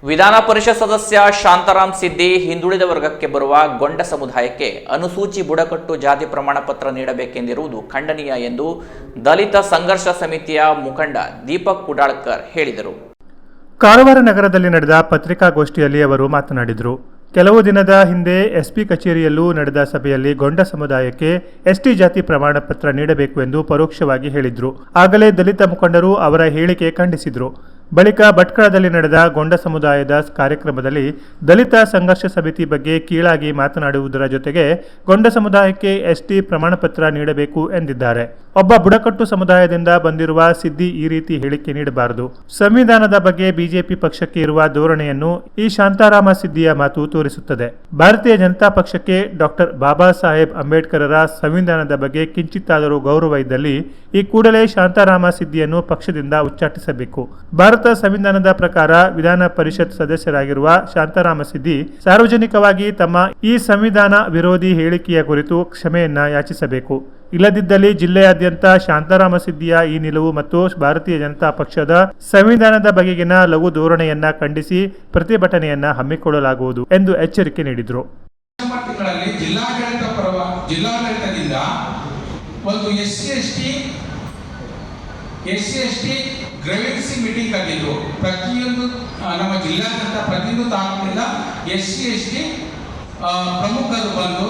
ವಿಧಾನ ಪರಿಷತ್ ಸದಸ್ಯ ಶಾಂತಾರಾಮ್ ಸಿದ್ದಿ ಹಿಂದುಳಿದ ವರ್ಗಕ್ಕೆ ಬರುವ ಗೊಂಡ ಸಮುದಾಯಕ್ಕೆ ಅನುಸೂಚಿ ಬುಡಕಟ್ಟು ಜಾತಿ ಪ್ರಮಾಣ ಪತ್ರ ನೀಡಬೇಕೆಂದಿರುವುದು ಖಂಡನೀಯ ಎಂದು ದಲಿತ ಸಂಘರ್ಷ ಸಮಿತಿಯ ಮುಖಂಡ ದೀಪಕ್ ಕುಡಾಳ್ಕರ್ ಹೇಳಿದರು. ಕಾರವಾರ ನಗರದಲ್ಲಿ ನಡೆದ ಪತ್ರಿಕಾಗೋಷ್ಠಿಯಲ್ಲಿ ಅವರು ಮಾತನಾಡಿದರು. ಕೆಲವು ದಿನದ ಹಿಂದೆ ಎಸ್ಪಿ ಕಚೇರಿಯಲ್ಲೂ ನಡೆದ ಸಭೆಯಲ್ಲಿ ಗೊಂಡ ಸಮುದಾಯಕ್ಕೆ ಎಸ್ಟಿ ಜಾತಿ ಪ್ರಮಾಣ ಪತ್ರ ನೀಡಬೇಕು ಎಂದು ಪರೋಕ್ಷವಾಗಿ ಹೇಳಿದ್ರು. ಆಗಲೇ ದಲಿತ ಮುಖಂಡರು ಅವರ ಹೇಳಿಕೆ ಖಂಡಿಸಿದ್ರು. ಬಳಿಕ ಭಟ್ಕಳದಲ್ಲಿ ನಡೆದ ಗೊಂಡ ಸಮುದಾಯದ ಕಾರ್ಯಕ್ರಮದಲ್ಲಿ ದಲಿತ ಸಂಘರ್ಷ ಸಮಿತಿ ಬಗ್ಗೆ ಕೀಳಾಗಿ ಮಾತನಾಡುವುದರ ಜೊತೆಗೆ ಗೊಂಡ ಸಮುದಾಯಕ್ಕೆ ಎಸ್ಟಿ ಪ್ರಮಾಣ ಪತ್ರ ನೀಡಬೇಕು ಎಂದಿದ್ದಾರೆ. ಒಬ್ಬ ಬುಡಕಟ್ಟು ಸಮುದಾಯದಿಂದ ಬಂದಿರುವ ಸಿದ್ದಿ ಈ ರೀತಿ ಹೇಳಿಕೆ ನೀಡಬಾರದು. ಸಂವಿಧಾನದ ಬಗ್ಗೆ ಬಿಜೆಪಿ ಪಕ್ಷಕ್ಕೆ ಇರುವ ಧೋರಣೆಯನ್ನು ಈ ಶಾಂತಾರಾಮ ಸಿದ್ದಿಯ ಮಾತು ತೋರಿಸುತ್ತದೆ. ಭಾರತೀಯ ಜನತಾ ಪಕ್ಷಕ್ಕೆ ಡಾಕ್ಟರ್ ಬಾಬಾ ಸಾಹೇಬ್ ಅಂಬೇಡ್ಕರರ ಸಂವಿಧಾನದ ಬಗ್ಗೆ ಕಿಂಚಿತ್ತಾದರೂ ಗೌರವ ಇದ್ದಲ್ಲಿ ಈ ಕೂಡಲೇ ಶಾಂತಾರಾಮ ಸಿದ್ದಿಯನ್ನು ಪಕ್ಷದಿಂದ ಉಚ್ಚಾಟಿಸಬೇಕು. ಭಾರತ ಸಂವಿಧಾನದ ಪ್ರಕಾರ ವಿಧಾನ ಪರಿಷತ್ ಸದಸ್ಯರಾಗಿರುವ ಶಾಂತಾರಾಮ ಸಿದ್ದಿ ಸಾರ್ವಜನಿಕವಾಗಿ ತಮ್ಮ ಈ ಸಂವಿಧಾನ ವಿರೋಧಿ ಹೇಳಿಕೆಯ ಕುರಿತು ಕ್ಷಮೆಯನ್ನ ಯಾಚಿಸಬೇಕು. ಇಲ್ಲದಿದ್ದಲ್ಲಿ ಜಿಲ್ಲೆಯಾದ್ಯಂತ ಶಾಂತಾರಾಮ ಸಿದ್ದಿಯ ಈ ನಿಲುವು ಮತ್ತು ಭಾರತೀಯ ಜನತಾ ಪಕ್ಷದ ಸಂವಿಧಾನದ ಬಗೆಗಿನ ಲಘು ಧೋರಣೆಯನ್ನ ಖಂಡಿಸಿ ಪ್ರತಿಭಟನೆಯನ್ನ ಹಮ್ಮಿಕೊಳ್ಳಲಾಗುವುದು ಎಂದು ಎಚ್ಚರಿಕೆ ನೀಡಿದರು. ಜಿಲ್ಲಾಡಳಿತದಿಂದ ಒಂದು ಎಸ್ಸಿ ಗ್ರೆವೆನ್ಸಿ ಮೀಟಿಂಗ್ ಆಗಿದ್ದು ಪ್ರತಿಯೊಂದು ನಮ್ಮ ಜಿಲ್ಲಾಡಳಿತ ಪ್ರತಿಯೊಂದು ತಾಲೂಕಿನಿಂದ ಎಸ್ಸಿ ಪ್ರಮುಖರು ಬಂದು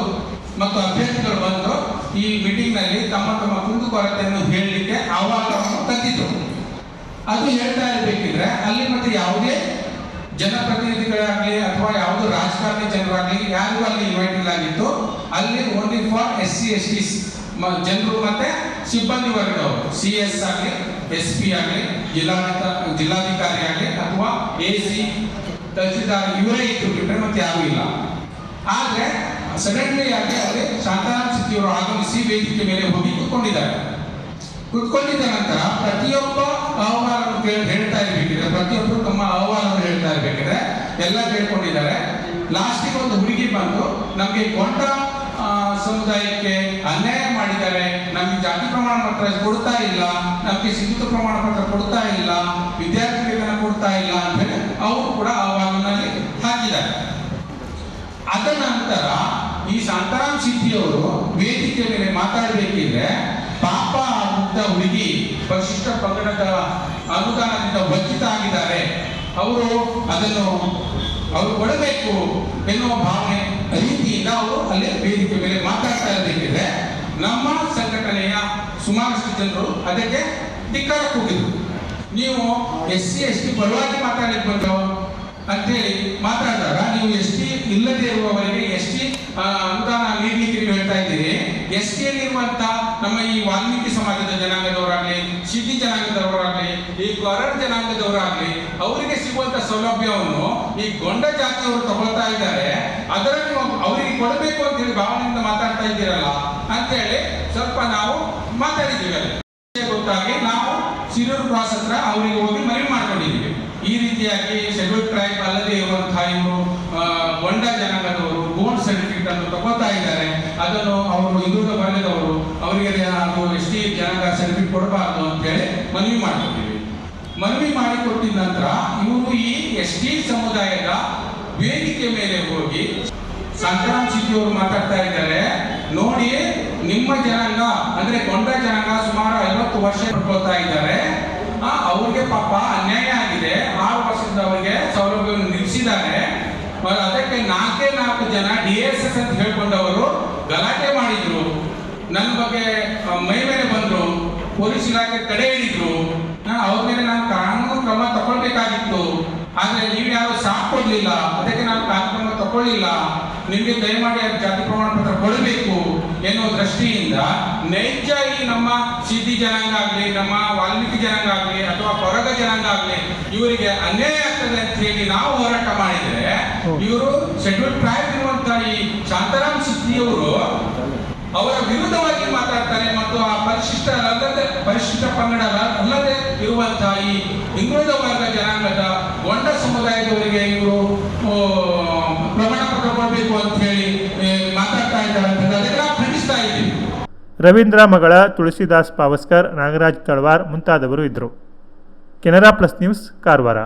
ಮತ್ತು ಅಭ್ಯರ್ಥಿಗಳು ಬಂದು ಈ ಮೀಟಿಂಗ್ ನಲ್ಲಿ ತಮ್ಮ ತಮ್ಮ ಕುಂದುಕೊರತೆಯನ್ನು ಹೇಳಲಿಕ್ಕೆ ಆಹ್ವಾನವನ್ನು ತಂದಿದ್ರು. ಅದು ಹೇಳ್ತಾ ಇರಬೇಕಿದ್ರೆ ಅಲ್ಲಿ ಮತ್ತೆ ಯಾವುದೇ ಜನಪ್ರತಿನಿಧಿಗಳಾಗಲಿ ಅಥವಾ ಯಾವುದೋ ರಾಜಕಾರಣಿ ಜನರಾಗಲಿ ಯಾರಿಗೂ ಅಲ್ಲಿ ಇನ್ವೈಟ್ ಇಲ್ಲ ಆಗಿತ್ತು. ಅಲ್ಲಿ ಓನ್ಲಿ ಫಾರ್ SC/ST ಜನರು ಮತ್ತೆ ಸಿಬ್ಬಂದಿ ವರ್ಗದವರು, CS ಆಗಲಿ, SP ಆಗಲಿ, ಜಿಲ್ಲಾಧಿಕಾರಿ ಆಗಲಿ ಅಥವಾ AC ತಹಸೀಲ್ದಾರ್ ಇವರೇ ಇದ್ರು ಬಿಟ್ಟರೆ ಮತ್ತೆ ಯಾರು ಇಲ್ಲ. ಆದ್ರೆ ಸಡನ್ಲಿ ಆಗಿ ಅಲ್ಲಿ ಶಾಂತಾರಾಮ್ ಸಿದ್ದಿಯವರು ಆಗಮಿಸಿ ವೇದಿಕೆ ಮೇಲೆ ಹೋಗಿ ಕುತ್ಕೊಂಡಿದ್ದ ನಂತರ ಪ್ರತಿಯೊಬ್ಬ ಅಹವಾಲನ್ನು ಹೇಳ್ತಾ ಇರ್ಬೇಕಿದ್ರೆ ಪ್ರತಿಯೊಬ್ಬರು ತಮ್ಮ ಅಹವಾಲನ್ನು ಹೇಳ್ತಾ ಇರ್ಬೇಕಿದ್ರೆ ಎಲ್ಲ ಕೇಳ್ಕೊಂಡಿದ್ದಾರೆ. ಲಾಸ್ಟಿಗೆ ಒಂದು ಹುಡುಗಿ ಬಂದು ನಮಗೆ ಗೊಂಡ ಸಮುದಾಯಕ್ಕೆ ಅನ್ಯಾಯ ಮಾಡಿದ್ದಾರೆ, ನಮಗೆ ಜಾತಿ ಪ್ರಮಾಣ ಪತ್ರ ಕೊಡ್ತಾ ಇಲ್ಲ, ನಮಗೆ ಸಿದ್ಧ ಪ್ರಮಾಣ ಪತ್ರ ಕೊಡ್ತಾ ಇಲ್ಲ, ವಿದ್ಯಾರ್ಥಿ ವೇತನ ಕೊಡ್ತಾ ಇಲ್ಲ ಅಂತ ಹೇಳಿ ಅವರು ಕೂಡ ಅಹವಾಲಿನಲ್ಲಿ ಹಾಕಿದ್ದಾರೆ. ಅದ ನಂತರ ಈ ಶಾಂತಾರಾಮ್ ಸಿದ್ದಿಯವರು ವೇದಿಕೆ ಮೇಲೆ ಮಾತಾಡಬೇಕಿದ್ರೆ ಪಾಪ ಮುಗ್ಧ ಹುಡುಗಿ ಪರಿಶಿಷ್ಟ ಪಂಗಡದ ಅನುದಾನದಿಂದ ವಂಚಿತ ಆಗಿದ್ದಾರೆ, ಅವರು ಅದನ್ನು ಅವರು ಕೊಡಬೇಕು ಎನ್ನುವ ಭಾವನೆ ರೀತಿಯಿಂದ ಅವರು ಅಲ್ಲಿ ವೇದಿಕೆ ಮೇಲೆ ಮಾತಾಡ್ತಾ ಇರಬೇಕಿದ್ರೆ ನಮ್ಮ ಸಂಘಟನೆಯ ಸುಮಾರಷ್ಟು ಜನರು ಅದಕ್ಕೆ ಧಿಕ್ಕಾರ ಕೂಗಿದ್ರು. ನೀವು SC/ST ಪರವಾಗಿ ಮಾತಾಡಲಿಕ್ಕೆ ಬಂದು ಅಂತೇಳಿ ಮಾತಾಡಿದಾಗ ನೀವು ST ಇಲ್ಲದೆ ಇರುವವರಿಗೆ ST ಅನುದಾನ ನೀಡಲಿಕ್ಕೆ ನೀವು ಹೇಳ್ತಾ ಇದ್ದೀರಿ. STಯಲ್ಲಿ ಇರುವಂತ ನಮ್ಮ ಈ ವಾಲ್ಮೀಕಿ ಸಮಾಜದ ಜನಾಂಗದವರಾಗ್ಲಿ, ಸಿದ್ದಿ ಜನಾಂಗದವರಾಗ್ಲಿ, ಈ ಕೊರಡ ಜನಾಂಗದವರಾಗ್ಲಿ ಅವರಿಗೆ ಸಿಗುವಂತ ಸೌಲಭ್ಯವನ್ನು ಈ ಗೊಂಡ ಜಾತಿಯವರು ತಗೊಳ್ತಾ ಇದ್ದಾರೆ. ಅದನ್ನು ಅವರಿಗೆ ಕೊಡಬೇಕು ಅಂತ ಹೇಳಿ ಭಾವನೆಯಿಂದ ಮಾತಾಡ್ತಾ ಇದ್ದೀರಲ್ಲ ಅಂತ ಹೇಳಿ ಸ್ವಲ್ಪ ನಾವು ಮಾತಾಡಿದ್ದೀವಿ. ಅಲ್ಲಿ ಗೊತ್ತಾಗಿ ನಾವು ಸಿರೂರು ಕ್ರಾಸ್ ಹತ್ರ ಅವರಿಗೆ ಹೋಗಿ ಮನವಿ ಮಾಡ್ಕೊಂಡಿದ್ದೀವಿ. ಈ ರೀತಿಯಾಗಿ ಶೆಡ್ಯೂಲ್ ಟ್ರೈಬ್ ಅಲ್ಲದೆ ಇರುವಂತಹ ಇವರು ಗೊಂಡ ಜನಾಂಗದವರು ಗೋಲ್ಡ್ ಸರ್ಟಿಫಿಕೇಟ್ ಅನ್ನು ತಗೋತಾ ಇದ್ದಾರೆ. ಅದನ್ನು ಅವರು ಹಿಂದುಳಿದ ವರ್ಗದವರು ಅವರಿಗೆ ಅದು ST ಜನಾಂಗ ಸರ್ಟಿಫಿಕೇಟ್ ಕೊಡಬಾರದು ಅಂತ ಹೇಳಿ ಮನವಿ ಮಾಡ್ಕೊತೀವಿ. ಮನವಿ ಮಾಡಿಕೊಟ್ಟಿದ ನಂತರ ಇವರು ಈ ST ಸಮುದಾಯದ ವೇದಿಕೆ ಮೇಲೆ ಹೋಗಿ ಶಾಂತಾರಾಮ್ ಸಿದ್ದಿಯವರು ಮಾತಾಡ್ತಾ ಇದ್ದಾರೆ. ನೋಡಿ, ನಿಮ್ಮ ಜನಾಂಗ ಅಂದ್ರೆ ಗೊಂಡ ಜನಾಂಗ ಸುಮಾರು 50 ವರ್ಷ ಪಡ್ಕೊಳ್ತಾ ಇದ್ದಾರೆ. ಅವ್ರಿಗೆ ಪಾಪ ಅನ್ಯಾಯ ಆಗಿದೆ. 6 ವರ್ಷದಿಂದ ಅವರಿಗೆ ಸೌಲಭ್ಯವನ್ನು ನಿಲ್ಲಿಸಿದ್ದಾರೆ. ಅದಕ್ಕೆ 4 ಜನ DSS ಅಂತ ಹೇಳ್ಕೊಂಡವರು ಗಲಾಟೆ ಮಾಡಿದ್ರು. ನನ್ನ ಬಗ್ಗೆ ಮೈ ಮೇಲೆ ಬಂದ್ರು, ಪೊಲೀಸ್ ಇಲಾಖೆ ತಡೆ ಹಿಡಿದ್ರು. ಅವ್ರ ಮೇಲೆ ನಾನು ಕಾನೂನು ಕ್ರಮ ತಗೊಳ್ಬೇಕಾಗಿತ್ತು. ಆದ್ರೆ ನೀವು ಯಾರು ಸಾಥ್ ಕೊಡ್ಲಿಲ್ಲ, ಅದಕ್ಕೆ ನಾನು ಕಾನೂನು ಕ್ರಮ ತಗೊಳ್ಳಿಲ್ಲ. ನಿಮಗೆ ದಯಮಾಡಿ ಜಾತಿ ಪ್ರಮಾಣ ಪತ್ರ ಕೊಡಬೇಕು ಎನ್ನುವ ದೃಷ್ಟಿಯಿಂದ ನೈಜ ಈ ನಮ್ಮ ಸಿದ್ದಿ ಜನಾಂಗ ಆಗಲಿ, ನಮ್ಮ ವಾಲ್ಮೀಕಿ ಜನಾಂಗ ಆಗಲಿ ಅಥವಾ ಕೊರಗ ಜನಾಂಗ ಆಗಲಿ ಇವರಿಗೆ ಅನ್ಯಾಯ ಆಗ್ತದೆ ಅಂತ ಹೇಳಿ ನಾವು ಹೋರಾಟ ಮಾಡಿದ್ರೆ ಇವರು ಶೆಡ್ಯೂಲ್ ಟ್ರೈಬ್ ಇರುವಂತಹ ಈ ಶಾಂತಾರಾಮ್ ಸಿದ್ದಿಯವರು ಅವರ ವಿರುದ್ಧವಾಗಿ ಮಾತಾಡ್ತಾರೆ ಮತ್ತು ಆ ಪರಿಶಿಷ್ಟ ಪಂಗಡ ಅಲ್ಲದೆ ಇರುವಂತಹ ಈ ಹಿಂದುಳಿದ ವರ್ಗ ಜನಾಂಗದ ಗೊಂಡ ಸಮುದಾಯದವರಿಗೆ ಇವರು ಪ್ರಮಾಣ ಪತ್ರ ಕೊಡಬೇಕು ಅಂತ ಹೇಳಿ ಮಾತಾಡ್ತಾ ಇದ್ದಾರೆ. ಅದೆಲ್ಲ ಖಂಡಿಸ್ತಾ ಇದ್ದೀವಿ. ರವೀಂದ್ರ ಮಗಳ, ತುಳಸಿದಾಸ್ ಪಾವಸ್ಕರ್, ನಾಗರಾಜ್ ತಳವಾರ್ ಮುಂತಾದವರು ಇದ್ದರು. Canara plus news, Karwar.